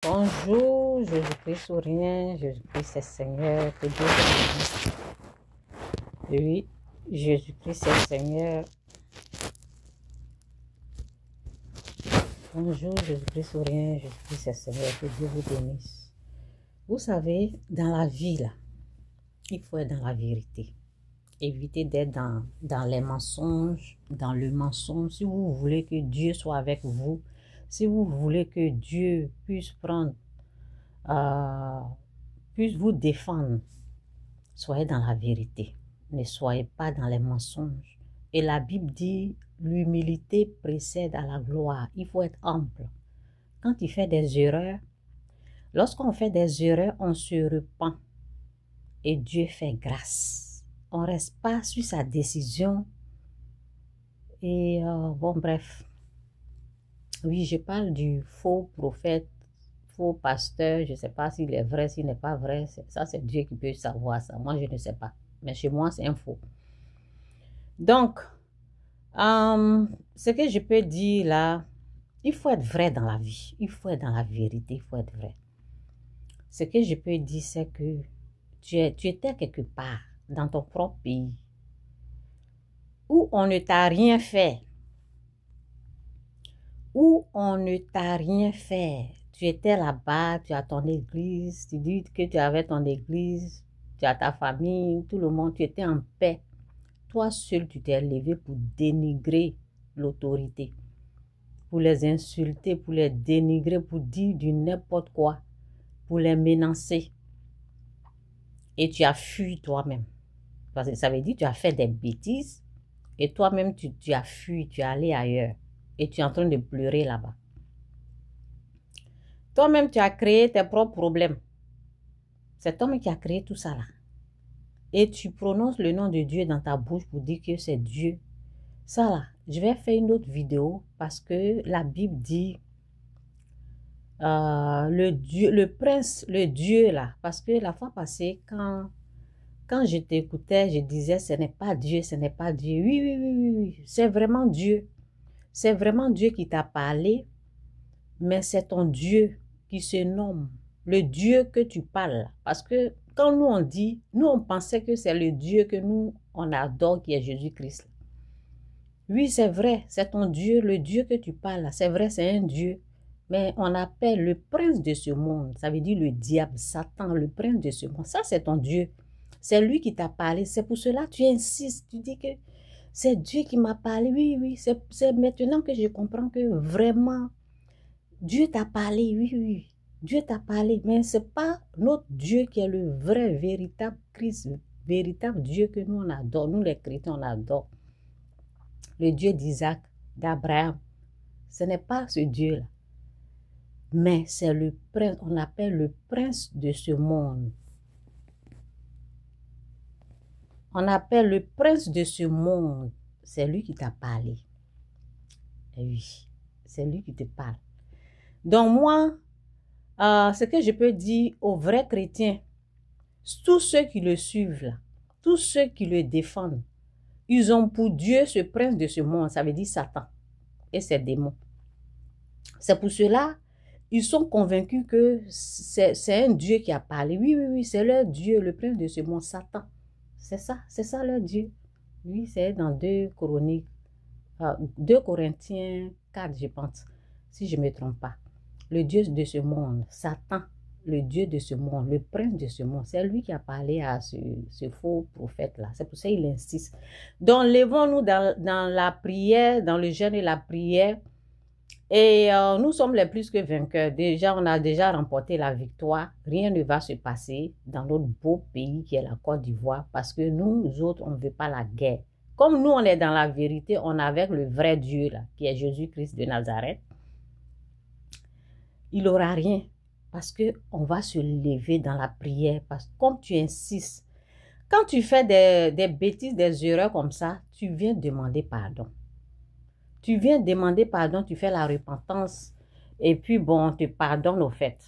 Bonjour, Jésus-Christ sourire, Jésus-Christ est Seigneur, que Dieu te bénisse. Oui, Jésus-Christ est Seigneur. Bonjour, Jésus-Christ sourire, Jésus-Christ est Seigneur, que Dieu vous bénisse. Vous savez, dans la vie, là, il faut être dans la vérité. Évitez d'être dans les mensonges, dans le mensonge. Si vous voulez que Dieu soit avec vous, si vous voulez que Dieu puisse puisse vous défendre, soyez dans la vérité. Ne soyez pas dans les mensonges. Et la Bible dit, l'humilité précède à la gloire. Il faut être humble. Quand il fait des erreurs, lorsqu'on fait des erreurs, on se repent. Et Dieu fait grâce. On ne reste pas sur sa décision. Et bon, bref. Oui, je parle du faux prophète, faux pasteur. Je ne sais pas s'il est vrai, s'il n'est pas vrai. Ça, c'est Dieu qui peut savoir ça. Moi, je ne sais pas. Mais chez moi, c'est un faux. Donc, ce que je peux dire là, il faut être vrai dans la vie. Il faut être dans la vérité. Il faut être vrai. Ce que je peux dire, c'est que tu étais quelque part dans ton propre pays où on ne t'a rien fait. Où on ne t'a rien fait. Tu étais là-bas, tu as ton église, tu dis que tu avais ton église, tu as ta famille, tout le monde, tu étais en paix. Toi seul, tu t'es levé pour dénigrer l'autorité, pour les insulter, pour les dénigrer, pour dire du n'importe quoi, pour les menacer. Et tu as fui toi-même. Parce que ça veut dire que tu as fait des bêtises et toi-même, tu as fui, tu es allé ailleurs. Et tu es en train de pleurer là-bas. Toi-même, tu as créé tes propres problèmes. C'est toi-même qui as créé tout ça là. Et tu prononces le nom de Dieu dans ta bouche pour dire que c'est Dieu. Ça là, je vais faire une autre vidéo parce que la Bible dit le prince, le Dieu là. Parce que la fois passée, quand je t'écoutais, je disais ce n'est pas Dieu, ce n'est pas Dieu. Oui, c'est vraiment Dieu. C'est vraiment Dieu qui t'a parlé, mais c'est ton Dieu qui se nomme, le Dieu que tu parles. Parce que quand nous on dit, nous on pensait que c'est le Dieu que nous on adore qui est Jésus-Christ. Oui, c'est vrai, c'est ton Dieu, le Dieu que tu parles. C'est vrai, c'est un Dieu. Mais on appelle le prince de ce monde, ça veut dire le diable, Satan, le prince de ce monde. Ça, c'est ton Dieu. C'est lui qui t'a parlé. C'est pour cela que tu insistes, tu dis que c'est Dieu qui m'a parlé. Oui, c'est maintenant que je comprends que vraiment, Dieu t'a parlé, oui. Dieu t'a parlé, mais ce n'est pas notre Dieu qui est le vrai, véritable Christ, véritable Dieu que nous on adore. Nous les chrétiens, on adore. Le Dieu d'Isaac, d'Abraham. Ce n'est pas ce Dieu-là. Mais c'est le prince, on appelle le prince de ce monde. On appelle le prince de ce monde. C'est lui qui t'a parlé. Et oui, c'est lui qui te parle. Donc moi, ce que je peux dire aux vrais chrétiens, tous ceux qui le suivent là, tous ceux qui le défendent, ils ont pour Dieu ce prince de ce monde, ça veut dire Satan et ses démons. C'est pour cela, ils sont convaincus que c'est un Dieu qui a parlé. Oui, c'est leur Dieu, le prince de ce monde, Satan. C'est ça leur Dieu. Oui, c'est dans 2 Corinthiens 4, je pense, si je ne me trompe pas. Le Dieu de ce monde, Satan, le Dieu de ce monde, le prince de ce monde, c'est lui qui a parlé à ce faux prophète-là. C'est pour ça qu'il insiste. Donc, levons-nous dans la prière, dans le jeûne et la prière. Et nous sommes les plus que vainqueurs. Déjà, on a déjà remporté la victoire. Rien ne va se passer dans notre beau pays qui est la Côte d'Ivoire parce que nous autres, on ne veut pas la guerre. Comme nous, on est dans la vérité, on est avec le vrai Dieu, là, qui est Jésus-Christ de Nazareth. Il n'aura rien parce qu'on va se lever dans la prière. Parce que comme tu insistes, quand tu fais des bêtises, des erreurs comme ça, tu viens demander pardon. Tu viens demander pardon, tu fais la repentance et puis bon, on te pardonne au fait.